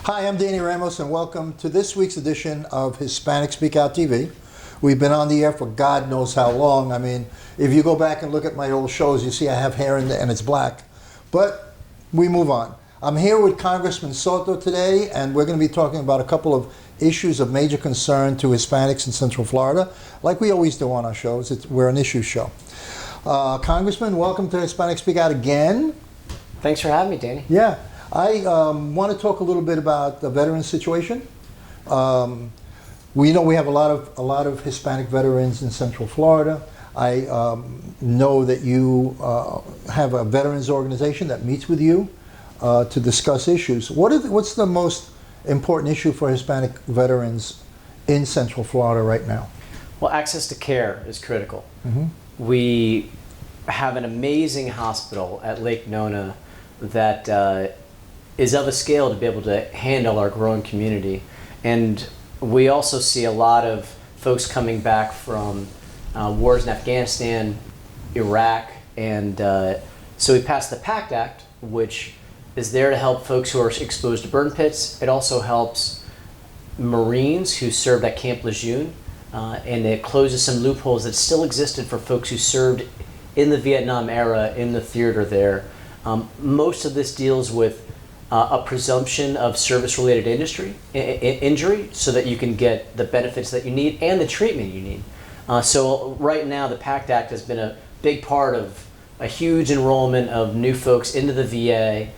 Hi, I'm Danny Ramos, and welcome to this week's edition of Hispanic Speak Out TV. We've been on the air for God knows how long. I mean, if you go back and look at my old shows, you see I have hair and it's black. But we move on. I'm here with Congressman Soto today, and we're going to be talking about a couple of issues of major concern to Hispanics in Central Florida, like we always do on our shows. We're an issue show. Congressman, welcome to Hispanic Speak Out again. Thanks for having me, Danny. Yeah. I want to talk a little bit about the veteran situation. We know we have a lot of Hispanic veterans in Central Florida. I know that you have a veterans organization that meets with you to discuss issues. What's the most important issue for Hispanic veterans in Central Florida right now? Well, access to care is critical. Mm-hmm. We have an amazing hospital at Lake Nona that is of a scale to be able to handle our growing community. And we also see a lot of folks coming back from wars in Afghanistan, Iraq, and so we passed the PACT Act, which is there to help folks who are exposed to burn pits. It also helps Marines who served at Camp Lejeune, and it closes some loopholes that still existed for folks who served in the Vietnam era in the theater there. Most of this deals with a presumption of service-related injury so that you can get the benefits that you need and the treatment you need. So right now the PACT Act has been a big part of a huge enrollment of new folks into the VA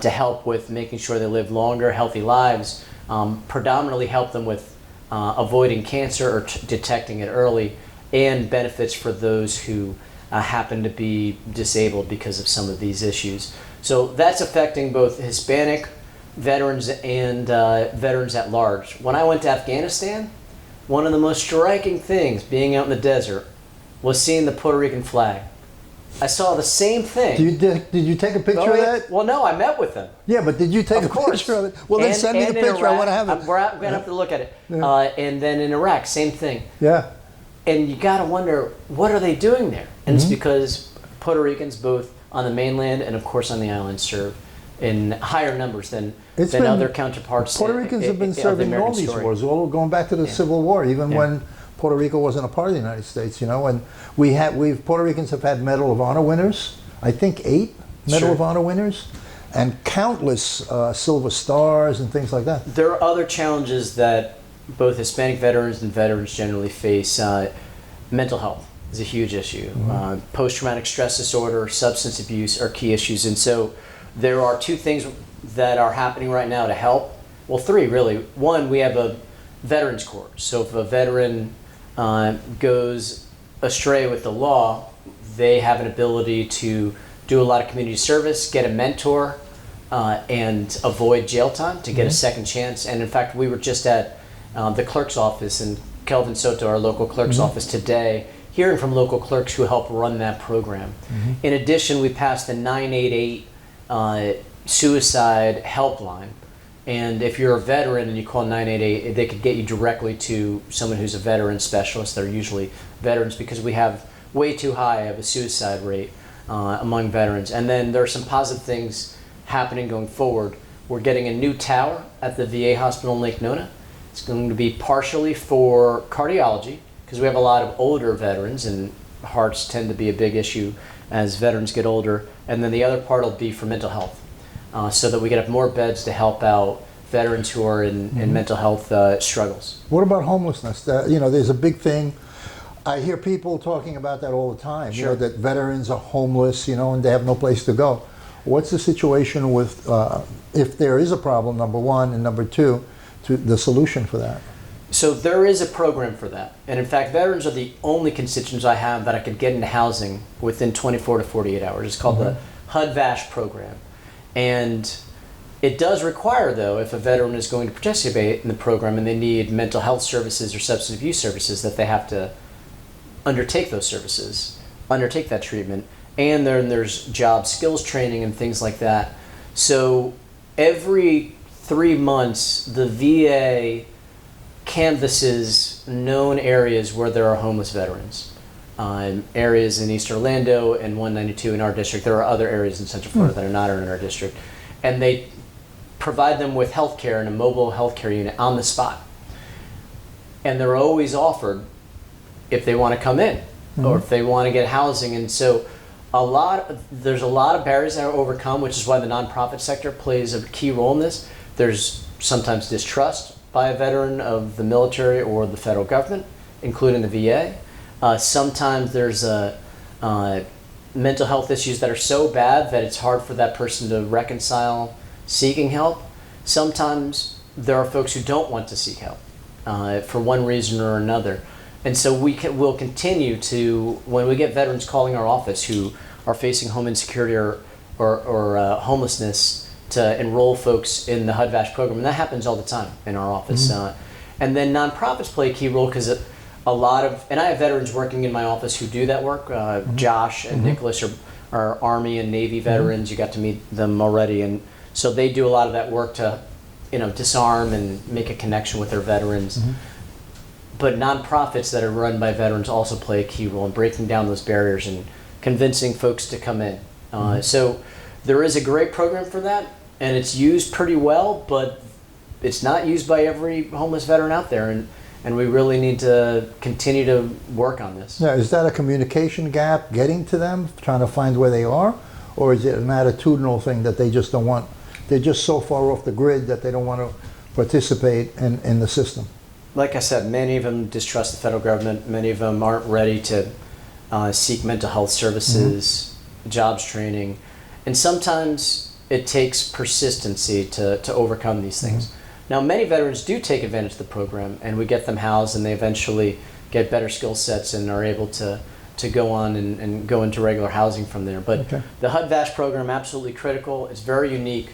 to help with making sure they live longer, healthy lives, predominantly help them with avoiding cancer or detecting it early, and benefits for those who happen to be disabled because of some of these issues. So that's affecting both Hispanic veterans and veterans at large. When I went to Afghanistan, one of the most striking things being out in the desert was seeing the Puerto Rican flag. I saw the same thing. Did you take a picture of that? Well, no, I met with them. Yeah, but did you take a picture of it? Well, then send me the picture. I want to have it. We're going to have to look at it. Yeah. And then in Iraq, same thing. Yeah. And you got to wonder, what are they doing there? And it's because Puerto Ricans, both on the mainland and of course on the island, serve in higher numbers than other counterparts. Puerto Ricans have been serving in all these wars, all going back to the Civil War, even when Puerto Rico wasn't a part of the United States, you know. And Puerto Ricans have had Medal of Honor winners, I think 8 Medal of Honor winners, and countless Silver Stars and things like that. There are other challenges that both Hispanic veterans and veterans generally face. Mental health is a huge issue. Post-traumatic stress disorder, substance abuse are key issues. And so there are 2 things that are happening right now to help. Well, 3 really. One, we have a Veterans Court. So if a veteran goes astray with the law, they have an ability to do a lot of community service, get a mentor, and avoid jail time to get a second chance. And in fact, we were just at the clerk's office, and Kelvin Soto, our local clerk's office today, hearing from local clerks who help run that program. In addition, we passed the 988 suicide helpline. And if you're a veteran and you call 988, they could get you directly to someone who's a veteran specialist. They're usually veterans because we have way too high of a suicide rate among veterans. And then there are some positive things happening going forward. We're getting a new tower at the VA hospital in Lake Nona. It's going to be partially for cardiology because we have a lot of older veterans and hearts tend to be a big issue as veterans get older. And then the other part will be for mental health so that we can have more beds to help out veterans who are in mental health struggles. What about homelessness? You know, there's a big thing. I hear people talking about that all the time, you know, that veterans are homeless, you know, and they have no place to go. What's the situation with, if there is a problem, number one, and number two, the solution for that? So there is a program for that. And in fact, veterans are the only constituents I have that I could get into housing within 24 to 48 hours. It's called the HUD-VASH program. And it does require, though, if a veteran is going to participate in the program and they need mental health services or substance abuse services, that they have to undertake those services, undertake that treatment. And then there's job skills training and things like that. So every 3 months, the VA canvasses known areas where there are homeless veterans. Areas in East Orlando and 192 in our district. There are other areas in Central Florida that are not in our district. And they provide them with health care in a mobile healthcare unit on the spot. And they're always offered if they want to come in or if they want to get housing. And so there's a lot of barriers that are overcome, which is why the nonprofit sector plays a key role in this. There's sometimes distrust by a veteran of the military or the federal government, including the VA. Sometimes there's mental health issues that are so bad that it's hard for that person to reconcile seeking help. Sometimes there are folks who don't want to seek help for one reason or another. And so we'll continue to, when we get veterans calling our office who are facing home insecurity or homelessness, to enroll folks in the HUD-VASH program. And that happens all the time in our office. And then nonprofits play a key role because a lot of, and I have veterans working in my office who do that work. Josh and Nicholas are Army and Navy veterans. You got to meet them already. And so they do a lot of that work to, disarm and make a connection with their veterans. But nonprofits that are run by veterans also play a key role in breaking down those barriers and convincing folks to come in. So there is a great program for that, and it's used pretty well, but it's not used by every homeless veteran out there, and we really need to continue to work on this. Yeah, is that a communication gap getting to them, trying to find where they are? Or is it an attitudinal thing that they just don't want, they're just so far off the grid that they don't want to participate in the system? Like I said, many of them distrust the federal government. Many of them aren't ready to seek mental health services, jobs training. And sometimes it takes persistency to overcome these things. Now, many veterans do take advantage of the program, and we get them housed, and they eventually get better skill sets and are able to go on and go into regular housing from there. But the HUD-VASH program, absolutely critical. It's very unique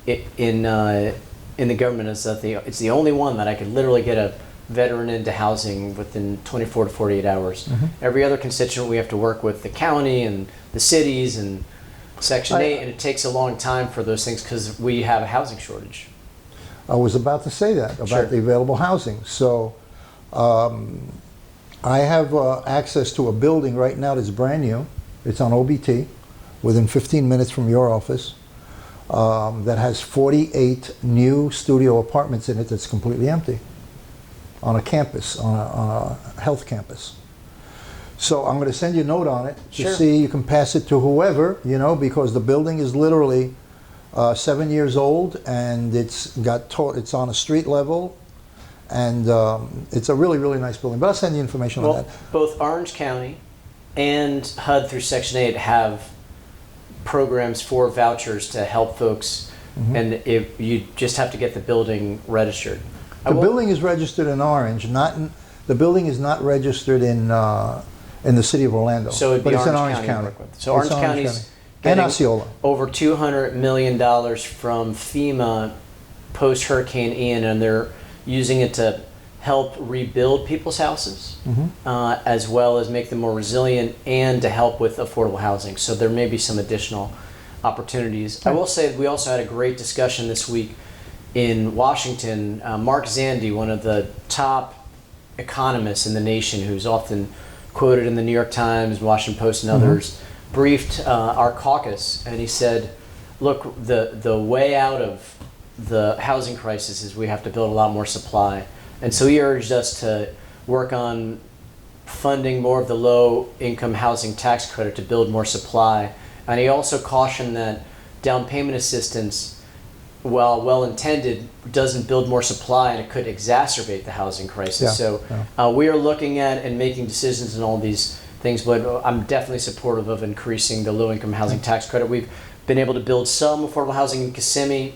in the government. Is that it's the only one that I could literally get a veteran into housing within 24 to 48 hours. Every other constituent we have to work with the county and the cities and Section 8, and it takes a long time for those things because we have a housing shortage. I was about to say that, about the available housing. So I have access to a building right now that's brand new. It's on OBT, within 15 minutes from your office, that has 48 new studio apartments in it that's completely empty on a campus, on a health campus. So I'm going to send you a note on it to see, you can pass it to whoever, because the building is literally 7 years old, and it's on a street level, and it's a really, really nice building. But I'll send you information on that. Both Orange County and HUD through Section 8 have programs for vouchers to help folks, and you just have to get the building registered. The building is registered in Orange, the building is not registered in the city of Orlando. So it'd be but it's Orange in Orange County. So Orange County's getting over $200 million from FEMA post-Hurricane Ian, and they're using it to help rebuild people's houses, as well as make them more resilient, and to help with affordable housing. So there may be some additional opportunities. I will say we also had a great discussion this week in Washington. Mark Zandi, one of the top economists in the nation, who's often quoted in the New York Times, Washington Post, and others, briefed our caucus, and he said, look, the way out of the housing crisis is we have to build a lot more supply. And so he urged us to work on funding more of the low-income housing tax credit to build more supply. And he also cautioned that down payment assistance, while well-intended, doesn't build more supply, and it could exacerbate the housing crisis. We are looking at and making decisions in all these things, but I'm definitely supportive of increasing the low-income housing tax credit. We've been able to build some affordable housing in Kissimmee,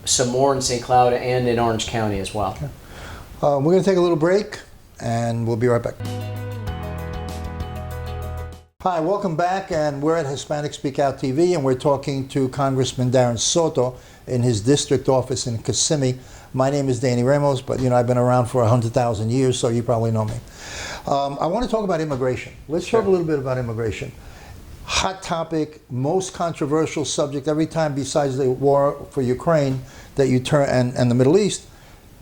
some more in St. Cloud, and in Orange County as well. We're going to take a little break, and we'll be right back. Hi, welcome back, and we're at Hispanic Speak Out TV, and we're talking to Congressman Darren Soto in his district office in Kissimmee. My name is Danny Ramos, but I've been around for 100,000 years, so you probably know me. I want to talk about immigration. Let's talk a little bit about immigration. Hot topic, most controversial subject every time, besides the war for Ukraine that you turn, and the Middle East.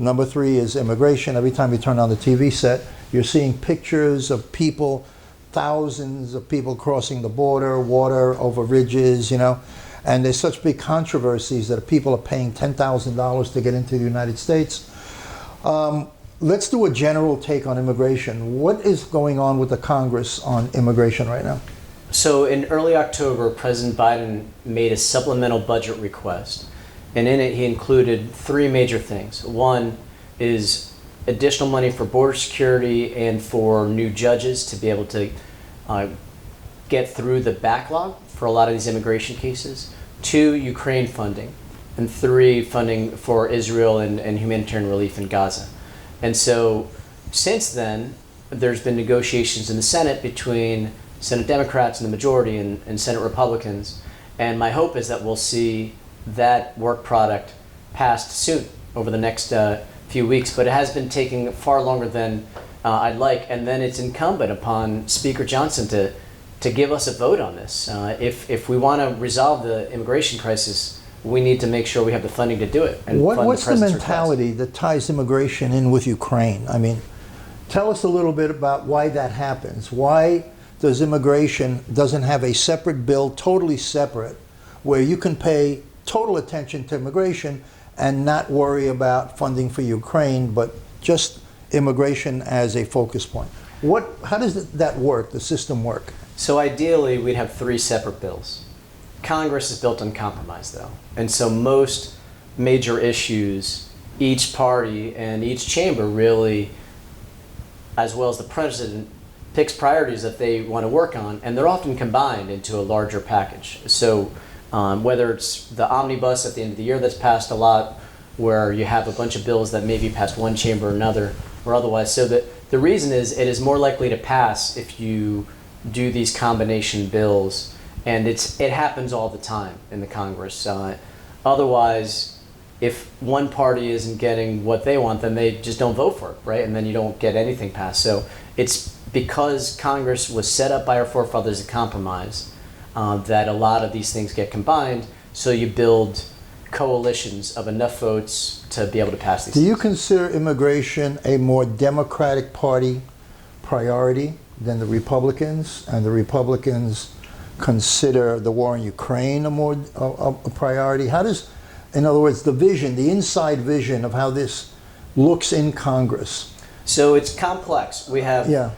Number 3 is immigration. Every time you turn on the TV set, you're seeing pictures of people, thousands of people crossing the border, water over ridges, and there's such big controversies that people are paying $10,000 to get into the United States. Let's do a general take on immigration. What is going on with the Congress on immigration right now? So in early October, President Biden made a supplemental budget request, and in it he included three major things. One is additional money for border security and for new judges to be able to get through the backlog for a lot of these immigration cases. Two, Ukraine funding. And three, funding for Israel and humanitarian relief in Gaza. And so since then, there's been negotiations in the Senate between Senate Democrats and the majority and Senate Republicans. And my hope is that we'll see that work product passed soon over the next few weeks. But it has been taking far longer than I'd like. And then it's incumbent upon Speaker Johnson to give us a vote on this. If we want to resolve the immigration crisis, we need to make sure we have the funding to do it. And What's the mentality that ties immigration in with Ukraine? I mean, tell us a little bit about why that happens. Why does immigration doesn't have a separate bill, totally separate, where you can pay total attention to immigration and not worry about funding for Ukraine, but just immigration as a focus point? How does that work, the system work? So ideally, we'd have three separate bills. Congress is built on compromise, though. And so most major issues, each party and each chamber really, as well as the president, picks priorities that they want to work on, and they're often combined into a larger package. So whether it's the omnibus at the end of the year that's passed a lot, where you have a bunch of bills that maybe passed one chamber or another, or otherwise. So the reason is it is more likely to pass if you do these combination bills. And it happens all the time in the Congress. Otherwise, if one party isn't getting what they want, then they just don't vote for it, right? And then you don't get anything passed. So it's because Congress was set up by our forefathers to compromise that a lot of these things get combined. So you build coalitions of enough votes to be able to pass these things. Do you consider immigration a more Democratic Party priority than the Republicans, and the Republicans consider the war in Ukraine a priority? How does, in other words, the vision, the inside vision of how this looks in Congress? So it's complex. We have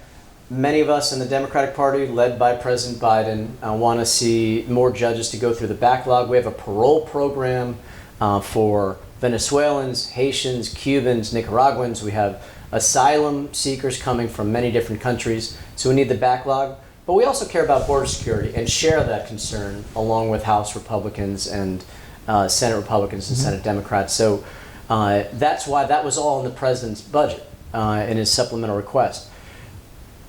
many of us in the Democratic Party, led by President Biden, want to see more judges to go through the backlog. We have a parole program for Venezuelans, Haitians, Cubans, Nicaraguans. We have asylum seekers coming from many different countries. So we need the backlog. But we also care about border security and share that concern along with House Republicans and Senate Republicans and Senate Democrats. So that's why that was all in the president's budget in his supplemental request.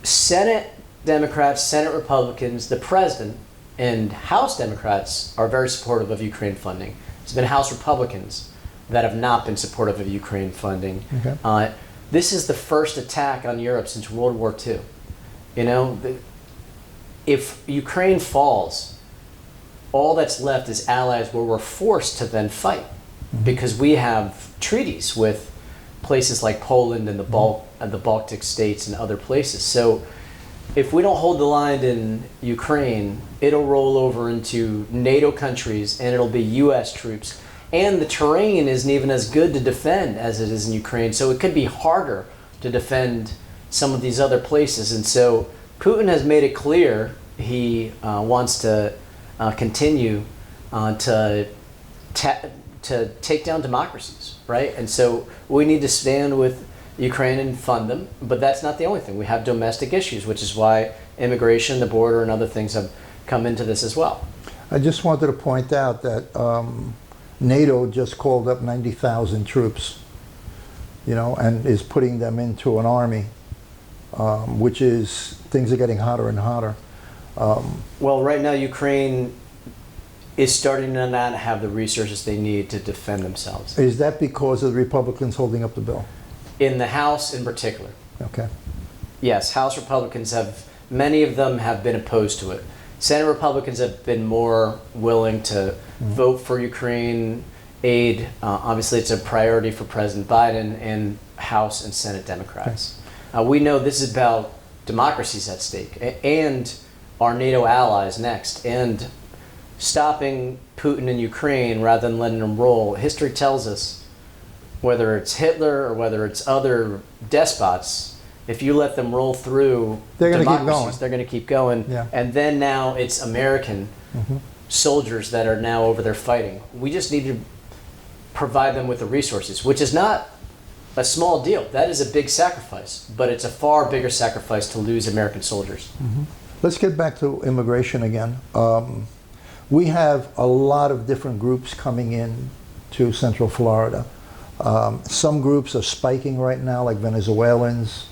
Senate Democrats, Senate Republicans, the president, and House Democrats are very supportive of Ukraine funding. It's been House Republicans that have not been supportive of Ukraine funding. Okay. This is the first attack on Europe since World War II. You know, if Ukraine falls, all that's left is allies where we're forced to then fight because we have treaties with places like Poland and the Baltic states and other places. So if we don't hold the line in Ukraine, it'll roll over into NATO countries and it'll be U.S. troops. And the terrain isn't even as good to defend as it is in Ukraine. So it could be harder to defend some of these other places. And so Putin has made it clear he wants to continue to take down democracies, right? And so we need to stand with Ukraine and fund them, but that's not the only thing. We have domestic issues, which is why immigration, the border, and other things have come into this as well. I just wanted to point out that NATO just called up 90,000 troops, you know, and is putting them into an army, which is, things are getting hotter and hotter. Well, right now Ukraine is starting to not have the resources they need to defend themselves. Is that because of the Republicans holding up the bill? In the House in particular. Okay. Yes, House Republicans many of them have been opposed to it. Senate Republicans have been more willing to vote for Ukraine aid. Obviously, it's a priority for President Biden and House and Senate Democrats. Okay. We know this is about democracies at stake and our NATO allies next, and stopping Putin in Ukraine rather than letting him roll. History tells us, whether it's Hitler or whether it's other despots, if you let them roll through They're gonna keep democracies, going. they're going to keep going. Yeah. And then now it's American soldiers that are now over there fighting. We just need to provide them with the resources, which is not a small deal. That is a big sacrifice, but it's a far bigger sacrifice to lose American soldiers. Let's get back to immigration again. We have a lot of different groups coming in to Central Florida. Some groups are spiking right now, like Venezuelans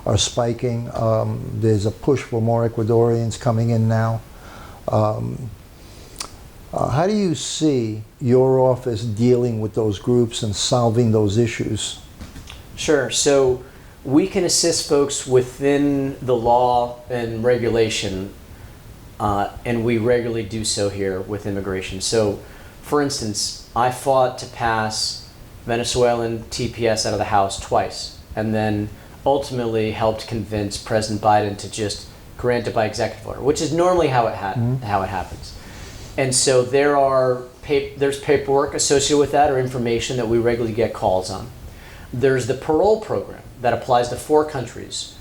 are spiking. There's a push for more Ecuadorians coming in now. How do you see your office dealing with those groups and solving those issues? Sure. So we can assist folks within the law and regulation, and we regularly do so here with immigration. So, for instance, I fought to pass Venezuelan TPS out of the House twice, and then ultimately helped convince President Biden to just grant it by executive order, which is normally how it happens. And so there's paperwork associated with that, or information that we regularly get calls on. There's the parole program that applies to 4 countries: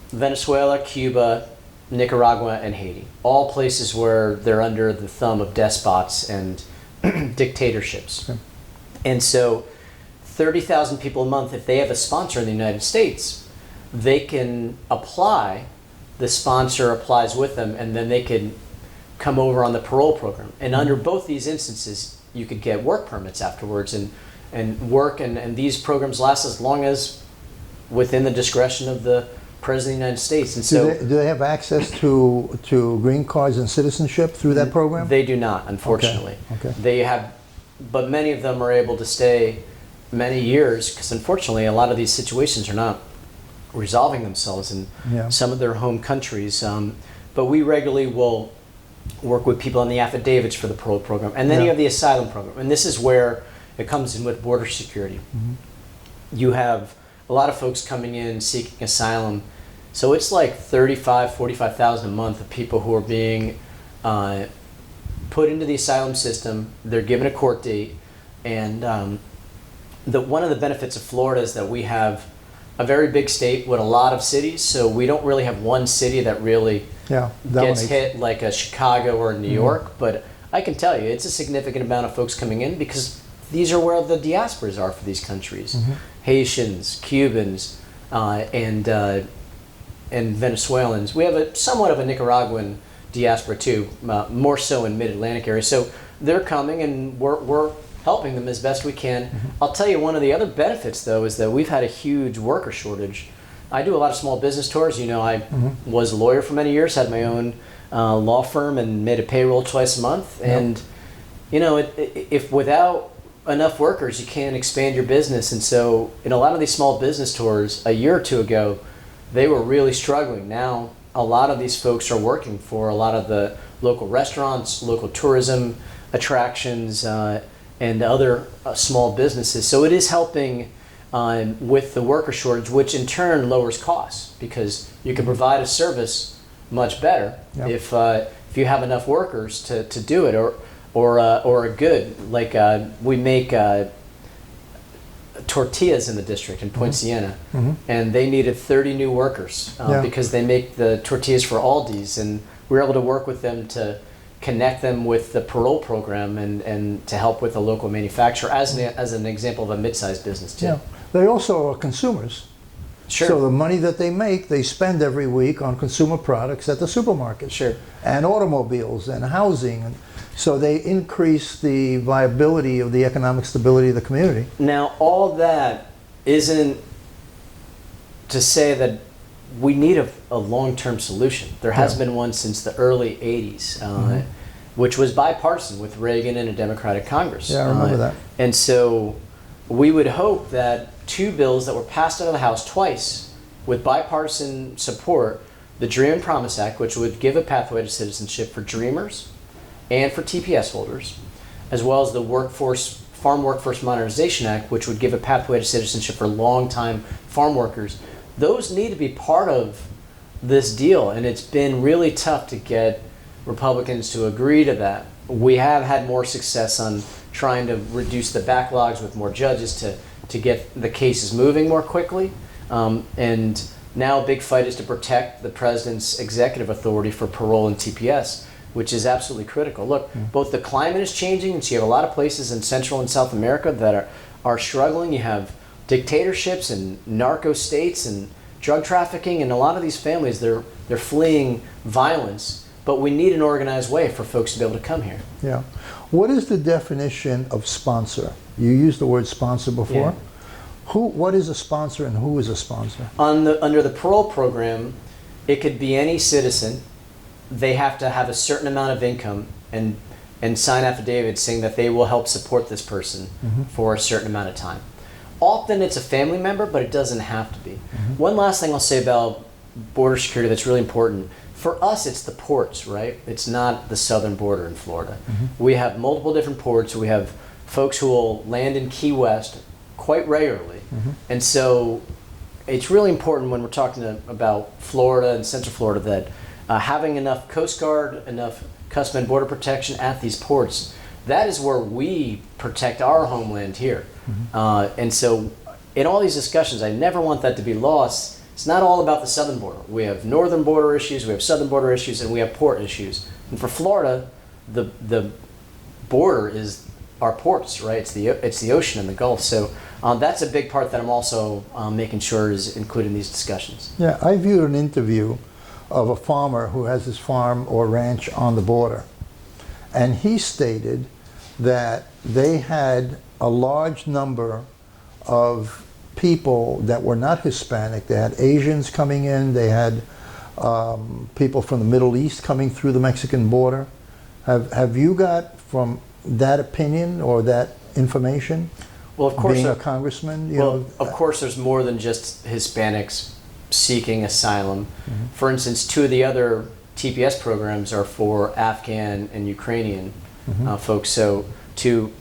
Venezuela, Cuba, Nicaragua, and Haiti. All places where they're under the thumb of despots and dictatorships. Okay. And so 30,000 people a month, if they have a sponsor in the United States, they can apply, the sponsor applies with them, and then they can come over on the parole program. And under both these instances, you could get work permits afterwards and work, and these programs last as long as within the discretion of the President of the United States. And so Do they have access to green cards and citizenship through that program? They do not, unfortunately. Okay. They have, but many of them are able to stay many years, because unfortunately a lot of these situations are not resolving themselves in some of their home countries. But we regularly will work with people on the affidavits for the parole program. And then you have the asylum program. And this is where it comes in with border security. You have a lot of folks coming in seeking asylum. So it's like 45,000 a month of people who are being put into the asylum system. They're given a court date. And one of the benefits of Florida is that we have a very big state with a lot of cities. So we don't really have one city that really gets hit like a Chicago or New York. But I can tell you, it's a significant amount of folks coming in, because these are where the diasporas are for these countries. Haitians, Cubans, and Venezuelans. We have somewhat of a Nicaraguan diaspora too, more so in mid-Atlantic area. So they're coming, and we're helping them as best we can. I'll tell you, one of the other benefits though is that we've had a huge worker shortage. I do a lot of small business tours. You know, I was a lawyer for many years, had my own law firm, and made a payroll twice a month. And you know, if without enough workers, you can't expand your business. And so in a lot of these small business tours a year or two ago, they were really struggling. Now a lot of these folks are working for a lot of the local restaurants, local tourism attractions, and other small businesses. So it is helping with the worker shortage, which in turn lowers costs, because you can provide a service much better if you have enough workers to do it, or a good, like we make tortillas in the district in Point Siena, and they needed 30 new workers because they make the tortillas for Aldi's, and we were able to work with them to connect them with the parole program and to help with a local manufacturer as an example of a mid-sized business too. Yeah. They also are consumers. Sure. So the money that they make, they spend every week on consumer products at the supermarket. Sure. And automobiles and housing. And so they increase the viability of the economic stability of the community. Now, all that isn't to say that we need a long-term solution. There has been one since the early 80s, which was bipartisan with Reagan and a Democratic Congress. Yeah, I remember that. And so we would hope that 2 bills that were passed out of the House twice with bipartisan support, the Dream and Promise Act, which would give a pathway to citizenship for Dreamers and for TPS holders, as well as the Farm Workforce Modernization Act, which would give a pathway to citizenship for long-time farm workers. Those need to be part of this deal, and it's been really tough to get Republicans to agree to that. we have had more success on trying to reduce the backlogs with more judges to get the cases moving more quickly. And now a big fight is to protect the president's executive authority for parole and TPS, which is absolutely critical. Look, both the climate is changing, and so you have a lot of places in Central and South America that are struggling. You have dictatorships and narco states and drug trafficking, and a lot of these families, they're fleeing violence, but we need an organized way for folks to be able to come here. Yeah. What is the definition of sponsor? You used the word sponsor before. Yeah. What is a sponsor and who is a sponsor? Under the parole program, it could be any citizen. They have to have a certain amount of income and sign affidavits saying that they will help support this person for a certain amount of time. Often it's a family member, but it doesn't have to be. One last thing I'll say about border security that's really important. For us, it's the ports, right? It's not the southern border in Florida. We have multiple different ports. We have folks who will land in Key West quite regularly. And so it's really important when we're talking about Florida and Central Florida that having enough Coast Guard, enough Customs and Border Protection at these ports, that is where we protect our homeland here. And so in all these discussions, I never want that to be lost. It's not all about the southern border. We have northern border issues, we have southern border issues, and we have port issues. And for Florida, the border is our ports, right? It's the ocean and the Gulf. So that's a big part that I'm also making sure is included in these discussions. Yeah, I viewed an interview of a farmer who has his farm or ranch on the border. And he stated that they had a large number of people that were not Hispanic. They had Asians coming in, they had people from the Middle East coming through the Mexican border. Have you got from that opinion or that information? Well, of course, being a congressman, of course, there's more than just Hispanics seeking asylum. For instance, two of the other TPS programs are for Afghan and Ukrainian folks. So two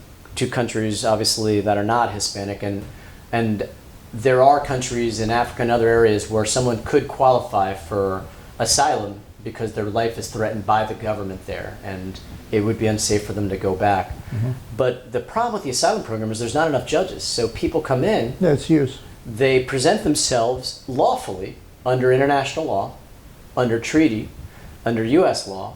countries, obviously, that are not Hispanic, and there are countries in Africa and other areas where someone could qualify for asylum because their life is threatened by the government there, and it would be unsafe for them to go back. But the problem with the asylum program is there's not enough judges. So people come in, Yeah, it's yours. they present themselves lawfully under international law, under treaty, under U.S. law,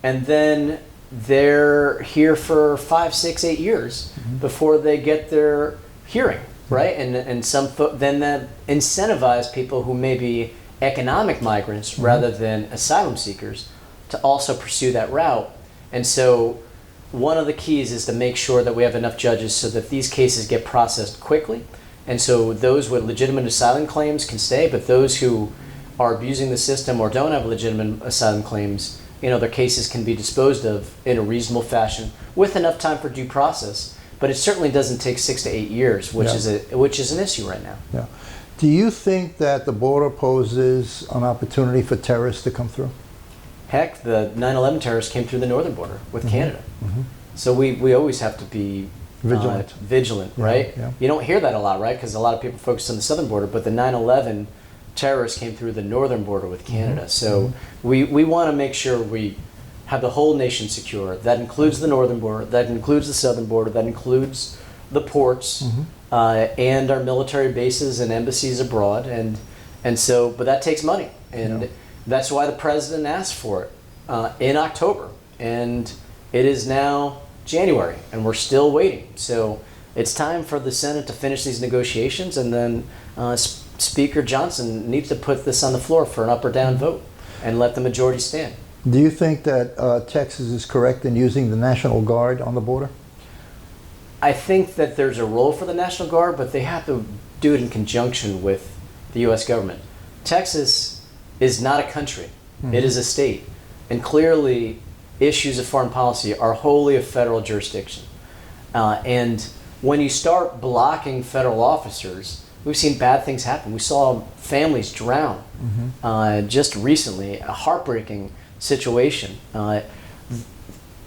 and then they're here for 5, 6, 8 years before they get their hearing, right? And then that incentivize people who may be economic migrants rather than asylum seekers to also pursue that route. And so one of the keys is to make sure that we have enough judges so that these cases get processed quickly. And so those with legitimate asylum claims can stay, but those who are abusing the system or don't have legitimate asylum claims, their cases can be disposed of in a reasonable fashion with enough time for due process. But it certainly doesn't take 6 to 8 years, which is an issue right now. Yeah. Do you think that the border poses an opportunity for terrorists to come through? Heck, the 9/11 terrorists came through the northern border with Canada. So we always have to be vigilant, right? Yeah. You don't hear that a lot, right? Because a lot of people focus on the southern border, but the 9/11 terrorists came through the northern border with Canada. So we want to make sure we have the whole nation secure. That includes the northern border, that includes the southern border, that includes the ports, and our military bases and embassies abroad. And so, but that takes money. And that's why the president asked for it in October. And it is now January, and we're still waiting. So it's time for the Senate to finish these negotiations, and then Speaker Johnson needs to put this on the floor for an up or down vote and let the majority stand. Do you think that Texas is correct in using the National Guard on the border? I think that there's a role for the National Guard, but they have to do it in conjunction with the U.S. government. Texas is not a country. It is a state. And clearly, issues of foreign policy are wholly a federal jurisdiction. And when you start blocking federal officers, we've seen bad things happen. We saw families drown just recently, a heartbreaking situation.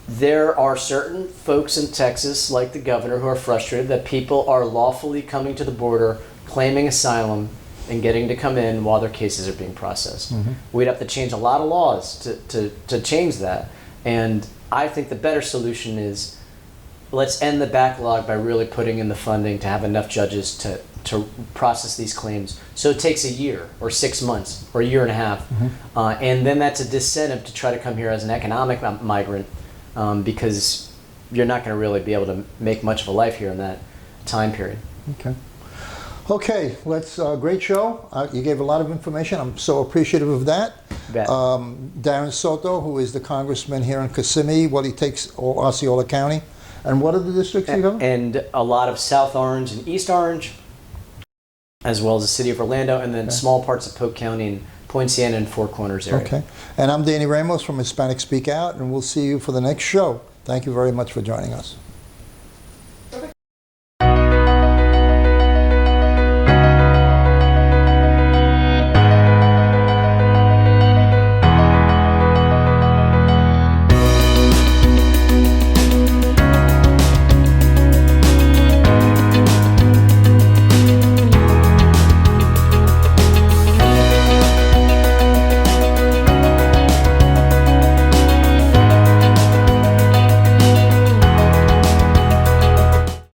There are certain folks in Texas, like the governor, who are frustrated that people are lawfully coming to the border, claiming asylum, and getting to come in while their cases are being processed. We'd have to change a lot of laws to change that. And I think the better solution is let's end the backlog by really putting in the funding to have enough judges to process these claims. So it takes a year or 6 months or a year and a half. And then that's a disincentive to try to come here as an economic migrant because you're not going to really be able to make much of a life here in that time period. Okay. Okay, let's, great show. You gave a lot of information. I'm so appreciative of that. Bet. Darren Soto, who is the congressman here in Kissimmee, he takes Osceola County. And what are the districts you go? And a lot of South Orange and East Orange, as well as the city of Orlando, and then small parts of Polk County and Poinciana and Four Corners area. Okay. And I'm Danny Ramos from Hispanic Speak Out, and we'll see you for the next show. Thank you very much for joining us.